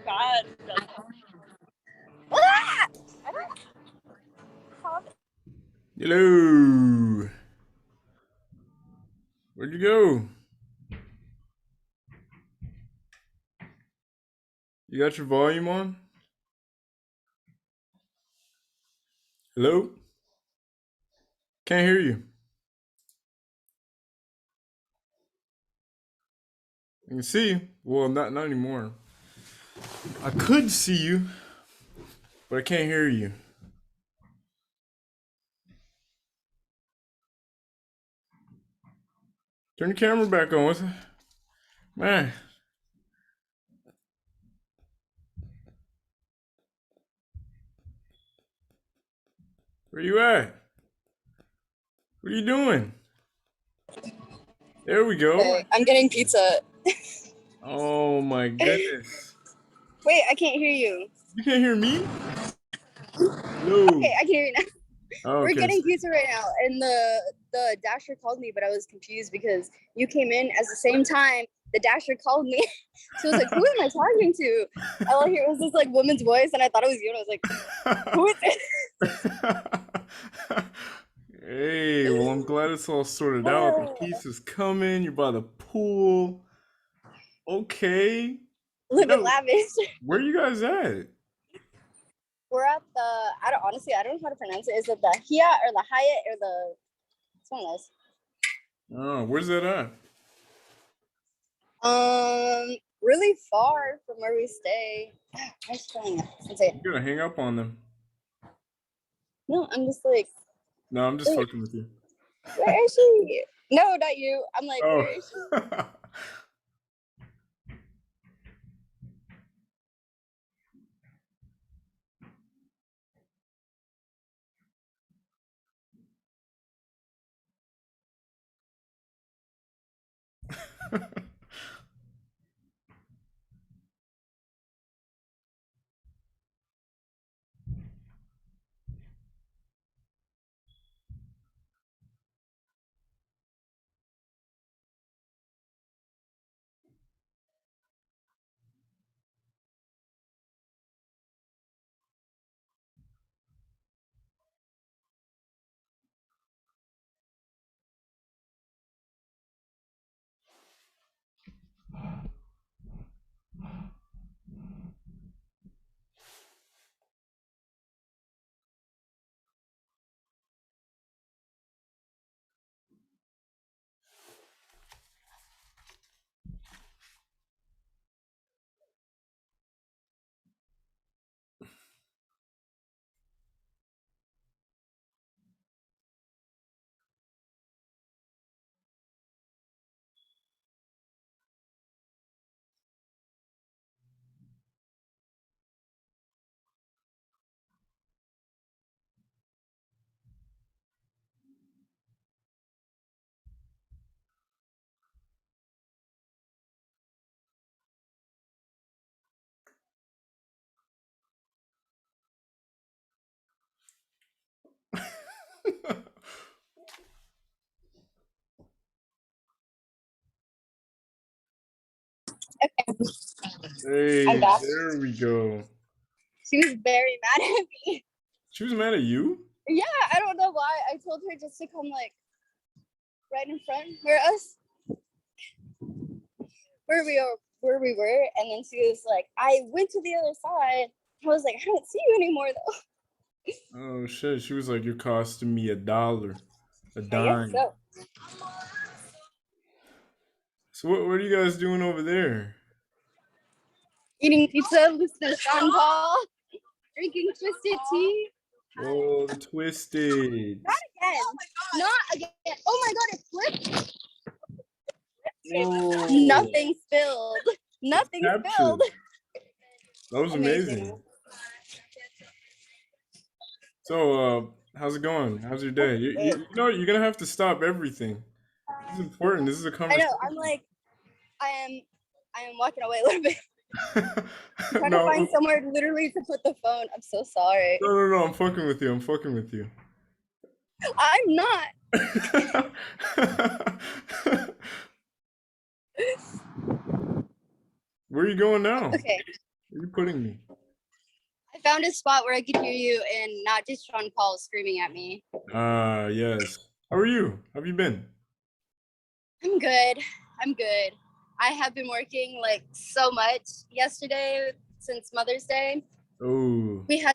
God. I don't have... Hello. Where'd you go? You got your volume on? Hello? Can't hear you. I can see you. Well, not anymore. I could see you, but I can't hear you. Turn the camera back on. What's that? Man. Where you at? What are you doing? There we go. Okay, I'm getting pizza. Oh my goodness. Wait, I can't hear you. You can't hear me? Hello. Okay, I can hear you now. Oh, We're okay. getting pizza right now, and the Dasher called me, but I was confused because you came in at the same time. The Dasher called me. So I was like, who am I talking to? All I hear was this like woman's voice, and I thought it was you, and I was like, who is it? Hey, well, I'm glad it's all sorted out. The pizza's coming. You're by the pool. Okay. Living lavish. Where you guys at? We're at the, I don't know how to pronounce it. Is it the Hyatt or the Hyatt or the, it's one of those. Oh, where's that at? Really far from where we stay. I'm just feeling it. You're gonna hang up on them. No, I'm just like. No, I'm just fucking with you. Where is she? No, not you. I'm like, Oh. where is she? Hey, there we go. She was very mad at me. She was mad at you? Yeah, I don't know why. I told her just to come like right in front where we were, and then she was like, I went to the other side. I was like, I don't see you anymore though. Oh shit, she was like, you're costing me $1, a dime. I guess so. So what are you guys doing over there? Eating pizza, listening to Sean Paul, drinking twisted tea. Oh, the twisted. Not again. Not again. Oh my god, it flipped. Whoa. Nothing spilled. Nothing spilled. That was amazing. So, how's it going? How's your day? You know, you're gonna have to stop everything. This is important. This is a conversation. I know. I'm like, I am walking away a little bit. I'm trying to find somewhere literally to put the phone. I'm so sorry. No. I'm fucking with you. I'm not. Where are you going now? Okay. Where are you putting me? I found a spot where I could hear you and not just Sean Paul screaming at me. Ah, yes. How are you? How have you been? I'm good. I'm good. I have been working like so much yesterday since Mother's Day. Oh, We had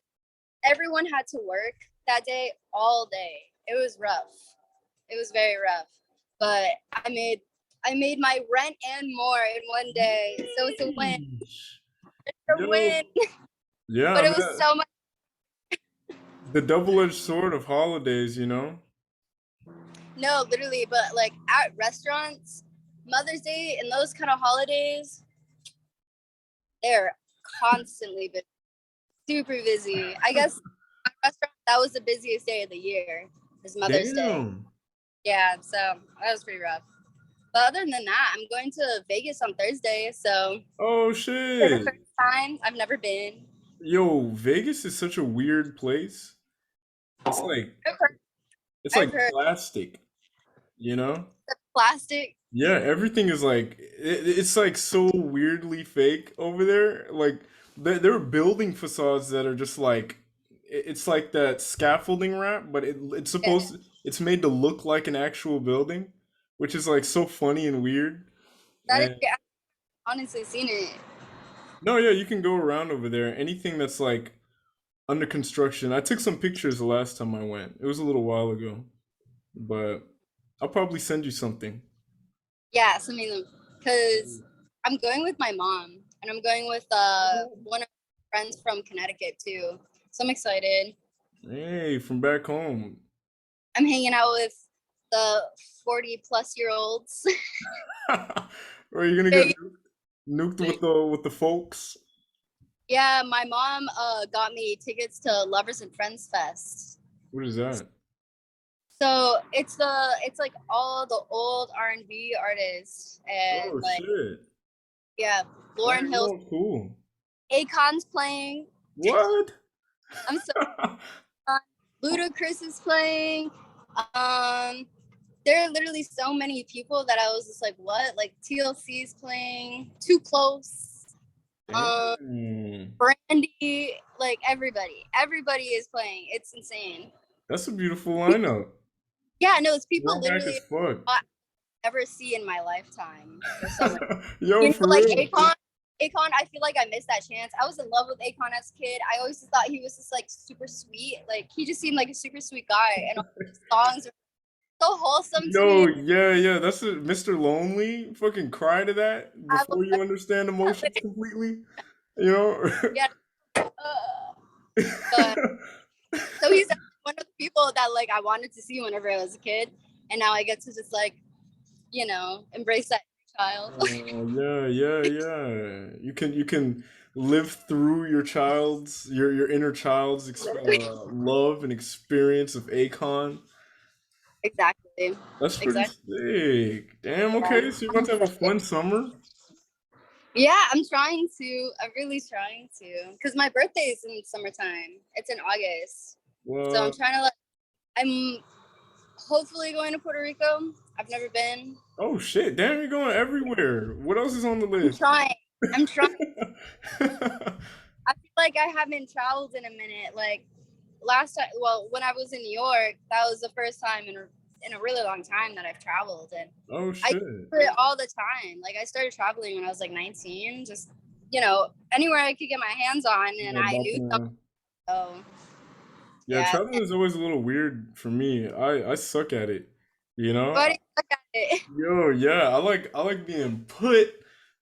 everyone had to work that day all day. It was rough. It was very rough. But I made my rent and more in one day. So it's a win. yeesh. It's a win. Yo, yeah, But it was man. so much. The double-edged sword of holidays, you know? No, literally, but like at restaurants, Mother's Day and those kind of holidays, they're constantly busy, super busy. I guess at restaurant that was the busiest day of the year is Mother's Day. Damn. Yeah, so that was pretty rough. But other than that, I'm going to Vegas on Thursday, so Oh for the shit. first time, I've never been. Yo, Vegas is such a weird place. It's like I've heard, it's I've like heard plastic, you know? the plastic. Yeah, everything is like it's like so weirdly fake over there. Like there are building facades that are just like it's like that scaffolding wrap, but Yeah, it's made to look like an actual building, which is like so funny and weird. that is, And I've honestly seen it. no, yeah, you can go around over there. Anything that's like under construction. I took some pictures the last time I went. It was a little while ago, but I'll probably send you something. Yeah, something because I'm going with my mom and I'm going with one of my friends from Connecticut too. So I'm excited. Hey, from back home. I'm hanging out with the 40+ year olds. Are you gonna get nuked with the folks? Yeah, my mom got me tickets to Lovers and Friends Fest. What is that? So it's like all the old R&B artists and Oh like shit. yeah, Lauren Dang, Hill's oh cool. Akon's playing. What? I'm so Ludacris is playing. Um, there are literally so many people that I was just like, what? Like TLC's playing, Too Close, um, Damn. Brandy, like everybody is playing. It's insane. That's a beautiful lineup. Yeah, no, it's people Throwback as literally fuck. I ever see in my lifetime. There's so many. Yo, for Like real. Akon, I feel like I missed that chance. I was in love with Akon as a kid. I always just thought he was just like super sweet. Like he just seemed like a super sweet guy, and all his songs are so wholesome to Yo, me. yeah, yeah, that's it. Mr. Lonely. Fucking cry to that I will before you never understand forget emotions it. completely. You know? Yeah, but so he's one of the people that like I wanted to see whenever I was a kid, and now I get to just like embrace that child. Oh, yeah, yeah, yeah. You can live through your inner child's love and experience of Akon. Exactly, That's pretty exactly. sick. Damn, Yeah. okay, so you're about to have a fun summer? Yeah, I'm trying to. I'm really trying to, because my birthday is in summertime. It's in August, so I'm Well, trying to like. I'm hopefully going to Puerto Rico. I've never been. oh shit, damn, you're going everywhere. What else is on the I'm list? trying. I'm trying. I feel like I haven't traveled in a minute. Like last time, well, when I was in New York, that was the first time in a really long time that I've traveled, and Oh I shit. do it all the time. Like I started traveling when I was like 19, just anywhere I could get my hands on, and Yeah, I bopping knew something. around. So Yeah, yeah, traveling is always a little weird for me. I suck at it. You know? but look at it. Yo, yeah, I like being put,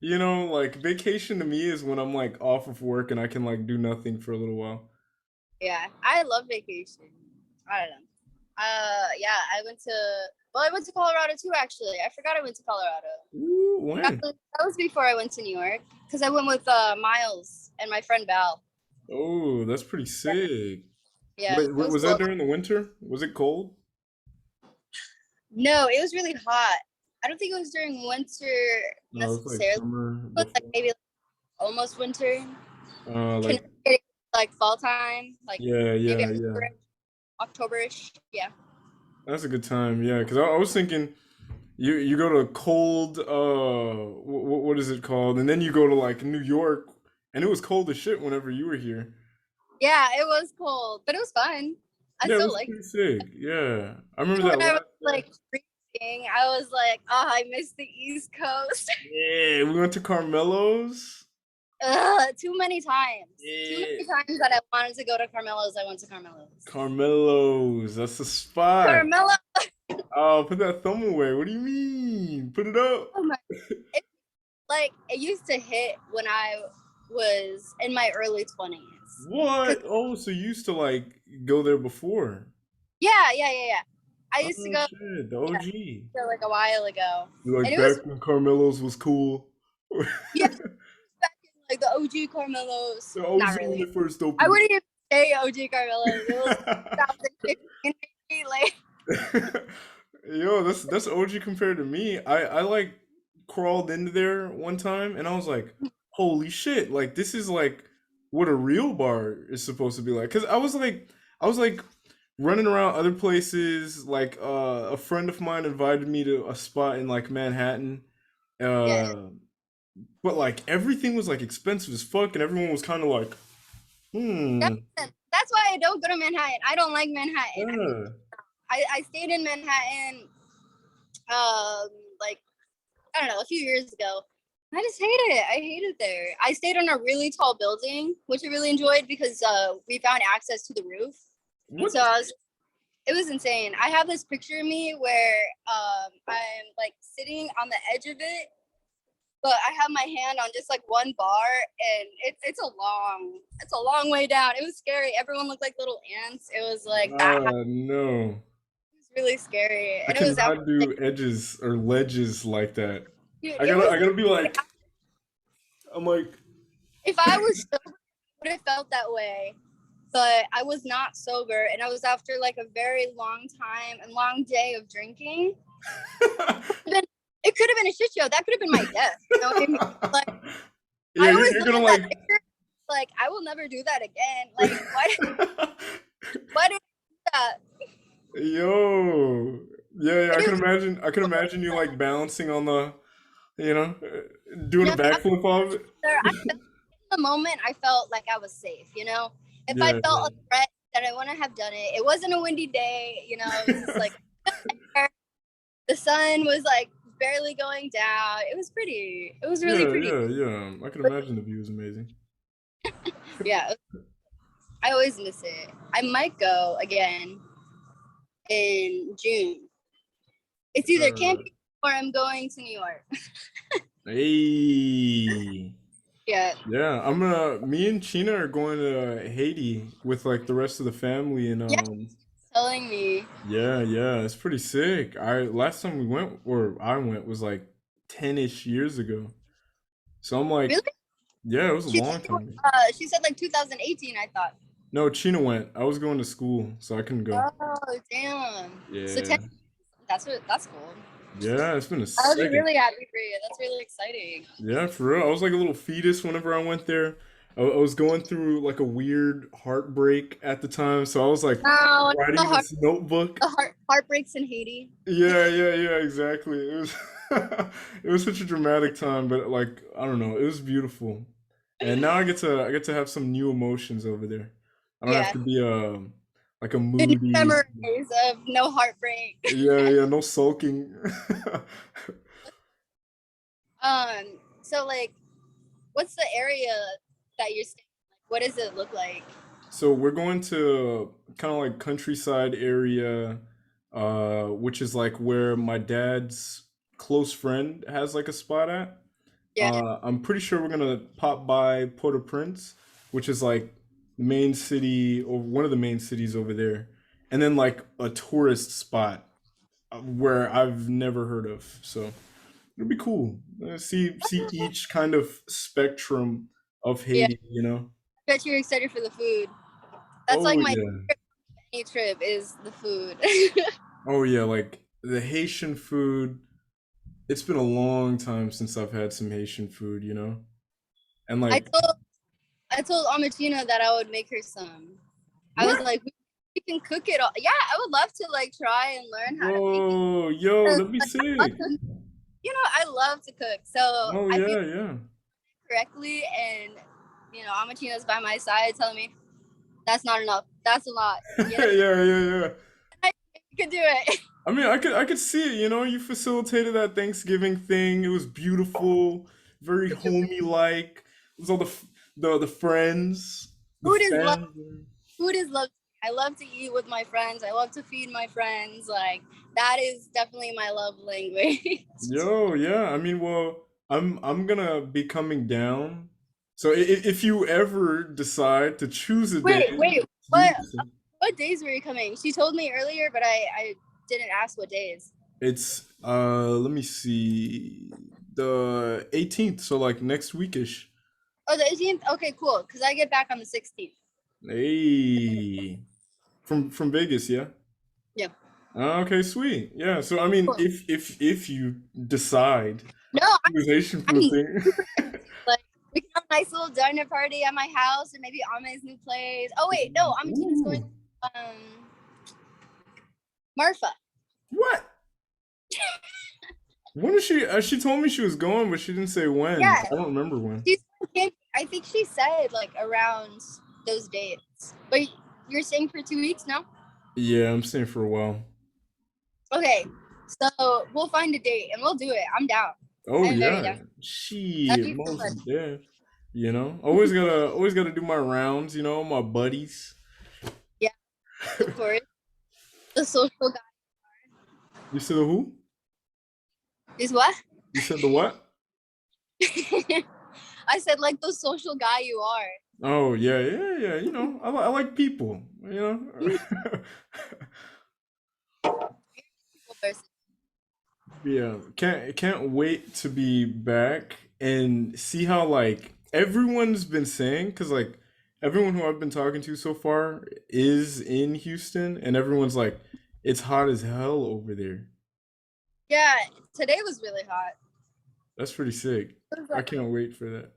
like vacation to me is when I'm like off of work and I can like do nothing for a little while. Yeah, I love vacation. I don't know. Yeah, I went to Colorado too. Actually, I forgot I went to Colorado. Ooh, That when? was, that was before I went to New York because I went with Miles and my friend Val. Oh, that's pretty sick. Yeah, Wait, it was was cool. that during the winter? Was it cold? No, it was really hot. I don't think it was during winter No, it's like necessarily. summer It was like before. maybe like almost winter. Like Connecticut, like fall time, like yeah, maybe yeah, yeah. October-ish. Yeah. That's a good time. Yeah, because I was thinking you go to cold what is it called? And then you go to like New York And it was cold as shit whenever you were here. Yeah, it was cold, but it was fun. I Yeah, it still was liked pretty sick. Yeah. I remember it. that When I was last day. like freezing, I was like, oh, I miss the East Coast. Yeah, we went to Carmelo's. Ugh, too many times. Too Yeah. many times that I wanted to go to Carmelo's, I went to Carmelo's. Carmelo's. That's the spot. Carmelo, Oh, put that thumb away. What do you mean? Put it up. oh my, it, like it used to hit when I was in my early 20s. Cause What? Oh, so you used to like go there before. yeah. I used to Oh go, shit, the yeah, OG. so, like a while ago, You and like it was back when Carmelo's was cool. yeah, back in like the OG Carmelo's. The Not OG when really. they first I opened. wouldn't even say OG Carmelo's. It was 2015, maybe, like Yo, that's OG compared to me. I like crawled into there one time and I was like, holy shit, like this is like what a real bar is supposed to be like. Cause I was like running around other places, like a friend of mine invited me to a spot in like Manhattan. yeah. Uh but like everything was like expensive as fuck and everyone was kind of like, hmm, That's why I don't go to Manhattan. I don't like Manhattan. I mean, yeah. I stayed in Manhattan, um, like I don't know, a few years ago. I just hate it. I hate it there. I stayed on a really tall building, which I really enjoyed because we found access to the roof, and so What? it was insane. I have this picture of me where I'm like sitting on the edge of it, but I have my hand on just like one bar, and it's a long way down. It was scary. Everyone looked like little ants. It was like that. No. It was really scary, I and it was after cannot like, do edges or ledges like that. dude, I it gotta was I gotta be like I'm like if I was sober, I would have felt that way. But I was not sober, and I was after like a very long time and long day of drinking. Then it could have been a shit show. That could have been my death. You know what I mean? Like Yeah, I you're, always you're look gonna at that like picture, like I will never do that again. Like why did I do that? Yo. Yeah, But it was I can imagine you like balancing on the doing a yeah. backflip off it. After I felt in the moment, I felt like I was safe. You know, if I Yeah, felt yeah. a threat, then I wouldn't have done it. It wasn't a windy day. You know, it was just like the sun was like barely going down. It was pretty. It was really Yeah, pretty. yeah, yeah. I can imagine the view is amazing. Yeah, I always miss it. I might go again in June. It's either Uh, camping or I'm going to New York. hey. Yeah. Yeah, me and China are going to Haiti with like the rest of the family and Yeah, telling me. yeah, yeah, it's pretty sick. I last time we went or I went was like 10-ish years ago. So I'm Really? like, yeah, it was a long time ago. She said like 2018, I thought. No, China went. I was going to school, so I couldn't go. Oh, damn. So Yeah. that's cool. Yeah, it's been a I'll be second. really happy for you. That's really exciting. Yeah, for real. I was like a little fetus whenever I went there. I was going through like a weird heartbreak at the time, so I was like No, writing this notebook. heartbreaks in Haiti. Yeah, yeah, yeah, exactly. It was it was such a dramatic time, but like I don't know, it was beautiful. And now I get to have some new emotions over there. I don't have Yeah. to be like a The new moody. memories of no heartbreak. Yeah, yeah, no sulking. So like what's the area that you're staying in? Like, what does it look like? So we're going to kind of like countryside area, which is like where my dad's close friend has like a spot at. Yeah. I'm pretty sure we're gonna pop by Port-au-Prince, which is like the main city or one of the main cities over there, and then like a tourist spot where I've never heard of. So it'll be cool. See each kind of spectrum of Yeah. Haiti, you know? I bet you're excited for the food. That's like Oh my yeah. any trip is the food. Oh yeah, like the Haitian food. It's been a long time since I've had some Haitian food, you know? And I like, told I told Amatina that I would make her some. I was what? like, we can cook it all. Yeah, I would love to like try and learn how to make it. Whoa, yo, 'Cause, that'd be like, I love sick. to, I love to cook. So Oh I feel yeah, yeah. correctly and Amatina's by my side telling me that's not enough. That's a lot. Yeah, yeah, yeah. You can do it. I mean, I could see it. You facilitated that Thanksgiving thing. It was beautiful, very homey like. It was all the friends, the Food is love. family. Food is love. I love to eat with my friends. I love to feed my friends. Like that is definitely my love language. Yo, yeah. I mean, well, I'm gonna be coming down. So if you ever decide to choose a day Wait. to do this, What days were you coming? She told me earlier, but I didn't ask what days. it's let me see, the 18th. So like next weekish. Oh, the 18th. Okay, cool. Because I get back on the 16th. Hey, from Vegas, yeah. Yeah. Okay, sweet. Yeah. So I mean, Cool. if you decide No, organization for the I'm super thing. like we can have a nice little dinner party at my house and maybe Ame's new place. Oh wait, no, Amatina's going Ooh, to Marfa. what? When is she? She told me she was going, but she didn't say when. Yeah, I don't remember when. she's I think she said like around those dates. But you're staying for 2 weeks now? Yeah, I'm staying for a while. Okay. So we'll find a date and we'll do it. I'm down. Oh I'm very yeah, down. That'd she be so most fun. deaf. Always gotta do my rounds. My buddies. Yeah, of course. The social guy You said the who? is what? You said the what? I said like the social guy you are. Oh yeah, yeah, yeah. I like people. Mm, people person. Yeah, can't wait to be back and see how like everyone's been saying, because like everyone who I've been talking to so far is in Houston, and everyone's like, it's hot as hell over there. Yeah, today was really hot. That's pretty sick. It was I like, can't wait for that.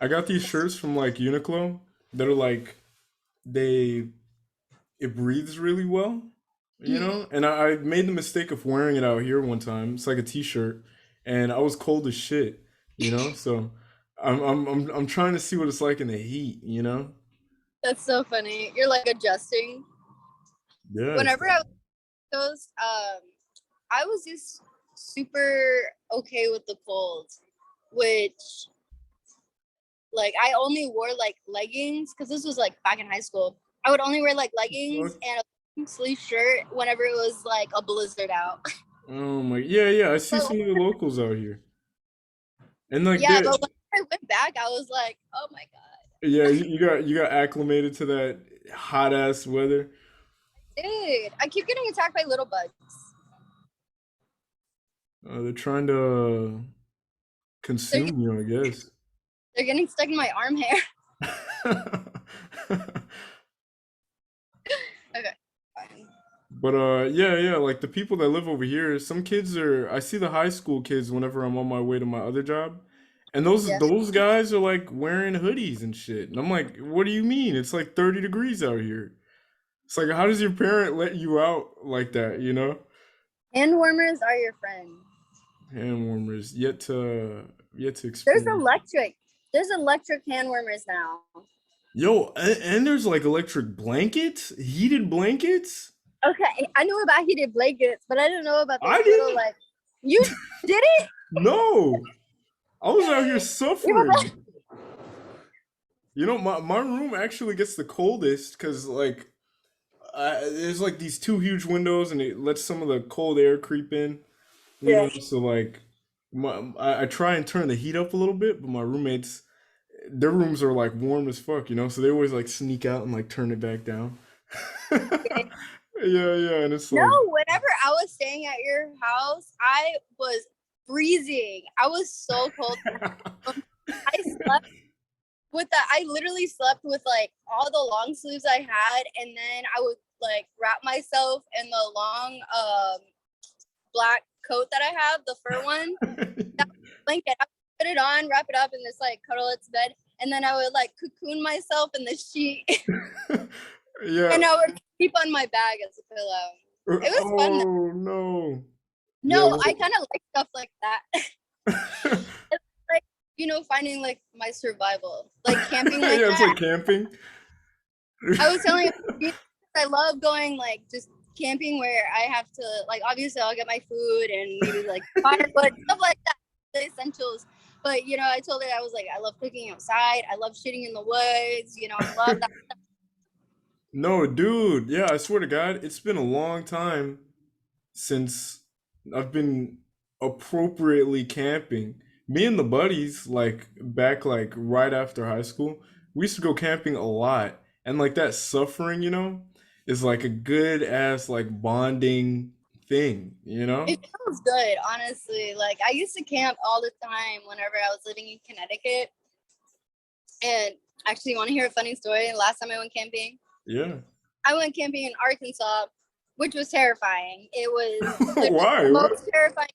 I got these shirts from like Uniqlo that are like, they it breathes really well, And I made the mistake of wearing it out here one time. It's like a t-shirt, and I was cold as shit. So I'm trying to see what it's like in the heat. that's so funny. You're like adjusting. Yeah, it's Whenever I was those, I was just super okay with the cold, which like I only wore like leggings because this was like back in high school. I would only wear like leggings fuck. and a sleeve shirt whenever it was like a blizzard out. Oh my, yeah, yeah. I see But some of the locals out here, and like yeah, they, but when I went back, I was like, oh my yeah, you got acclimated to that hot ass weather. god, dude! I keep getting attacked by little bugs. They're trying to They're consume you, I guess. they're getting stuck in my arm hair. Okay, fine. But yeah, yeah, like the people that live over here, some kids are I see the high school kids whenever I'm on my way to my other job. And those Yeah, those guys are like wearing hoodies and shit. And I'm like, what do you mean? It's like 30 degrees out here. It's like, how does your parent let you out like that? hand warmers are your friend. Hand warmers yet to There's experience. electric. There's electric hand warmers now. Yo, and there's like electric blankets, heated blankets. Okay, I knew about heated blankets, but I didn't know about those I little didn't like. You did it? know. I was out here Even suffering. My room actually gets the coldest because like there's like these two huge windows and it lets some of the cold air creep in. yeah. So like I try and turn the heat up a little bit, but my roommates, their rooms are like warm as fuck. So they always like sneak out and like turn it back down. Okay. Yeah, yeah, and it's No, like, whenever I was staying at your house, I was freezing. I was so cold. I slept I literally slept with like all the long sleeves I had, and then I would like wrap myself in the long black coat that I have, the fur one. That blanket. I would put it on, wrap it up, and just like cuddle it to bed. And then I would like cocoon myself in the sheet, yeah. and I would sleep on my bag as a pillow. It was fun. Oh no. Yeah. No, I kind of like stuff like that. Like finding like my survival, like camping like Yeah, it's that. like camping. I was telling you, I love going like just camping where I have to like obviously I'll get my food and maybe like firewood, stuff like that, the essentials. But I told her I was like, I love cooking outside. I love shitting in the woods. I love that. No, dude. Yeah, I swear to God, it's been a long time since I've been appropriately camping. Me and the buddies, like back like right after high school, we used to go camping a lot. And like that suffering, is like a good ass like bonding thing, you know? It feels good, honestly. Like I used to camp all the time whenever I was living in Connecticut. And actually, you want to hear a funny story? Last time I went camping, Yeah. I went camping in Arkansas, which was terrifying. It was literally Why? the What? most terrifying.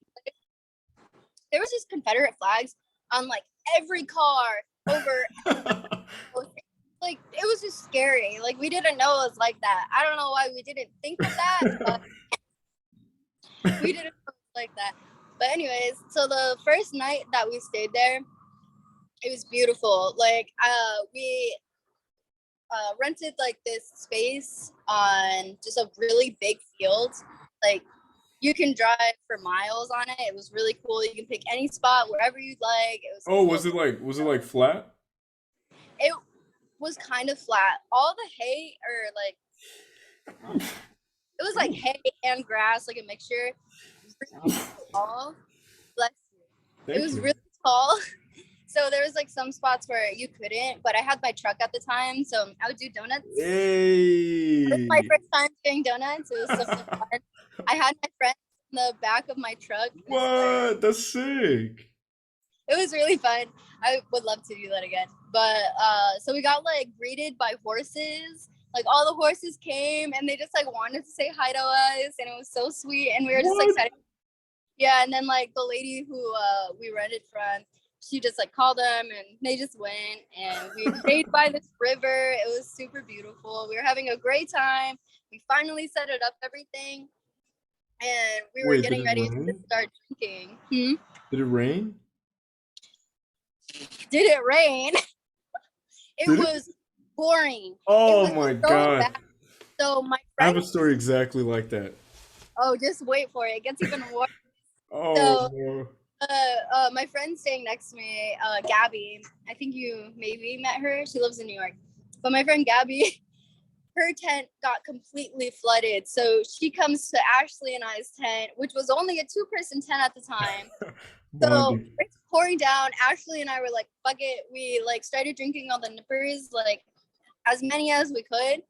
There was just Confederate flags on like every car over. Like it was just scary. Like we didn't know it was like that. I don't know why we didn't think of that, but we didn't know it was like that. But anyways, so the first night that we stayed there, it was beautiful. Like we rented like this space on just a really big field. Like you can drive for miles on it. It was really cool. You can pick any spot wherever you'd like. It was Oh, cool. was it like flat? It was kind of flat. All the hay or like it was like hay and grass, like a mixture. Really tall. Bless you. It Thank was you. really tall. So there was like some spots where you couldn't, but I had my truck at the time, so I would do donuts. It was my Hey. first time doing donuts. It was so much fun. I had my friends in the back of my truck. What? That's sick. It was really fun. I would love to do that again. But so we got like greeted by horses. Like all the horses came and they just like wanted to say hi to us, and it was so sweet. And we were just like What? excited. Yeah, and then like the lady who we rented from, she just like called them and they just went and we stayed by this river. It was super beautiful. We were having a great time. We finally set it up everything and we were Wait, did getting it ready to rain? start drinking. Did it rain? Did it rain? It Did it? was pouring. It Oh was my so God. bad. So my I have friend, a story exactly like that. oh, just wait for it. It gets even worse. Oh So no. my friend staying next to me, Gabby. I think you maybe met her. She lives in New York. But my friend Gabby, her tent got completely flooded. So she comes to Ashley and I's tent, which was only a 2-person tent at the time. So Bonding. it's pouring down. Ashley and I were like, fuck it. We like started drinking all the nippers, like as many as we could,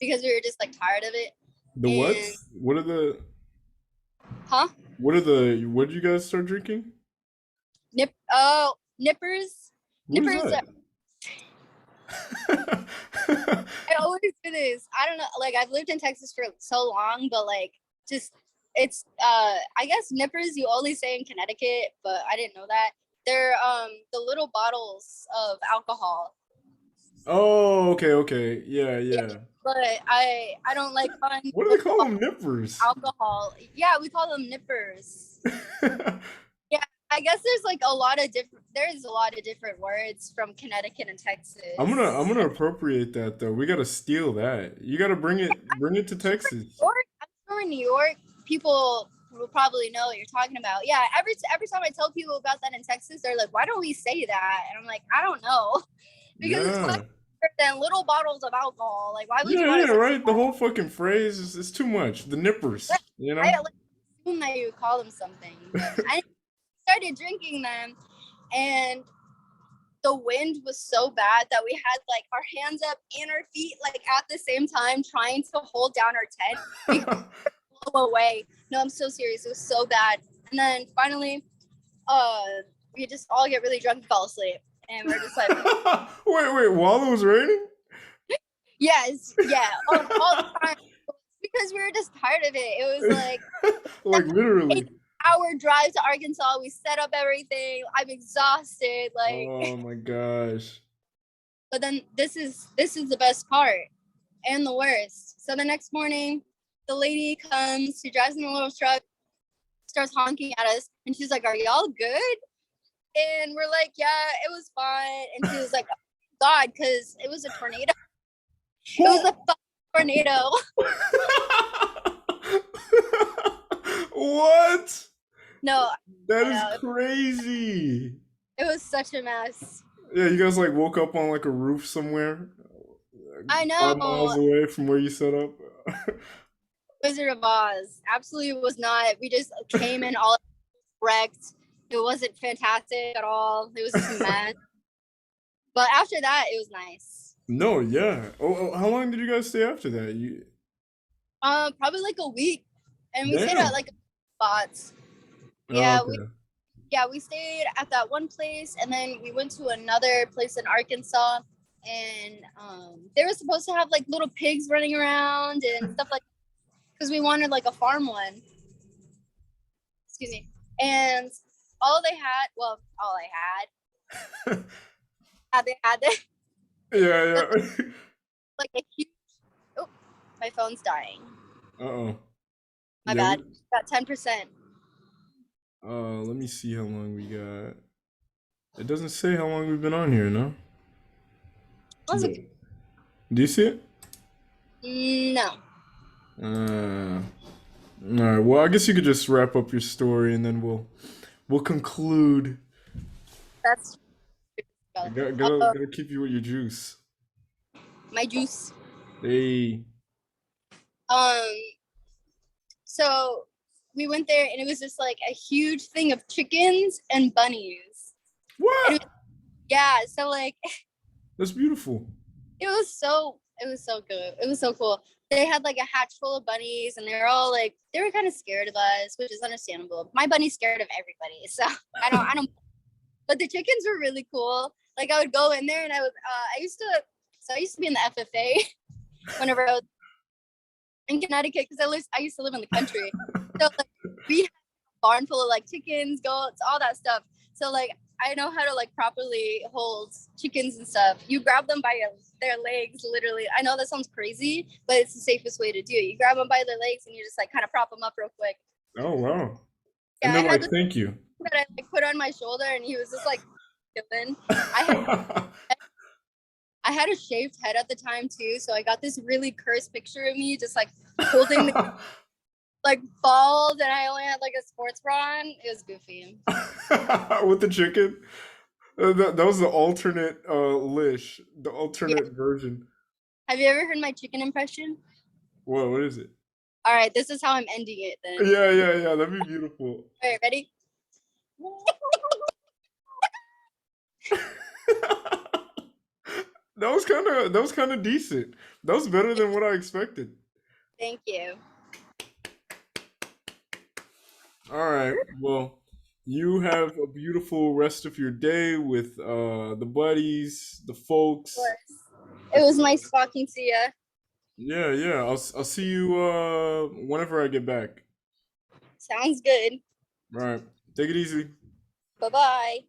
because we were just like tired of it. The what? And What are the huh? what did you guys start drinking? Nippers. What is Nippers. that? I always do this. I don't know. Like I've lived in Texas for so long, but like just it's I guess nippers you only say in Connecticut, but I didn't know that. They're the little bottles of alcohol. Oh, okay, okay. Yeah, Yeah. yeah. But I don't like calling What do they little call them? bottles Nippers. of alcohol. Yeah, we call them nippers. Yeah, I guess there's a lot of different words from Connecticut and I'm Texas. gonna appropriate that though. We gotta steal that. You gotta bring it to Texas. I'm sure in New York, people will probably know what you're talking about. Yeah, every time I tell people about that in Texas, they're like, "Why don't we say that?" And I'm like, "I don't know," because it's much Yeah. better than little bottles of alcohol. Like, why would you Yeah, want yeah, to say right. The that? whole fucking phrase is too much. The nippers, you I know? like, assume that you would call them something, but I started drinking them, and the wind was so bad that we had like our hands up and our feet like at the same time trying to hold down our tent because blow away. No, I'm so serious. It was so bad. And then finally, uh, we just all get really drunk and fall asleep. And we're just like, Wait, while it was raining? yes, yeah, all the time. Because we were just tired of it. It was like Like that literally. 8-hour drive to Arkansas. We set up everything. I'm exhausted. Like, Oh my gosh. but then this is the best part and the worst. So the next morning, the lady comes. She drives in a little truck, starts honking at us, and she's like, "Are y'all good?" And we're like, yeah, it was fun. And she was like, oh, God, because it was a tornado. It was a fucking tornado. What? No, That I is know. crazy. It was such a mess. Yeah, you guys like woke up on like a roof somewhere, I know. 5 miles away from where you set up. Wizard of Oz. Absolutely was not. We just came in all wrecked. It wasn't fantastic at all. It was just a mess. But after that, it was nice. No, yeah. How long did you guys stay after that? You Probably like a week, and we stayed at damn. like spots. Oh, Yeah, okay. we stayed at that one place, and then we went to another place in Arkansas, and they were supposed to have like little pigs running around and stuff like, because we wanted like a farm one. Excuse me. And all they had, well, all I had Yeah, the, yeah. like a huge. Oh, my phone's dying. Uh-oh. My Yeah. bad. Got 10%. Let me see how long we got. It doesn't say how long we've been on here, no? Was Do it? do you see it? No, Uh, all right. Well, I guess you could just wrap up your story and then we'll conclude. that's I uh, gotta keep you with your juice. my juice. Hey, Um, so we went there, and it was just like a huge thing of chickens and bunnies. And it what? was, yeah, so like That's beautiful. it was so good. It was so cool. They had like a hatch full of bunnies, and they were all like, they were kind of scared of us, which is understandable. My bunny's scared of everybody, so I don't. But the chickens were really cool. Like I would go in there, and I used to be in the FFA whenever I was in Connecticut, because I used to live in the country. So like we had a barn full of like chickens, goats, all that stuff. So like I know how to like properly hold chickens and stuff. You grab them by their legs, literally. I know that sounds crazy, but it's the safest way to do it. You grab them by their legs, and you just like kind of prop them up real quick. Oh wow. Yeah, And I they're had like, this thank you. that I like put on my shoulder, and he was just like chilling. I had I had a shaved head at the time too, so I got this really cursed picture of me just like holding the like bald, and I only had like a sports bra on. It was goofy. With the chicken. That was the alternate Lish, the Yeah. alternate version. Have you ever heard my chicken impression? Whoa, what is it? All right, this is how I'm ending it then. Yeah, yeah, yeah. That'd be beautiful. All right, ready? That was kind of decent. That was better than what I expected. Thank you. All right. Well, you have a beautiful rest of your day with the buddies, the Of folks. course. It was nice talking to you. Yeah, yeah. I'll see you whenever I get back. Sounds good. All right. Take it easy. Bye bye.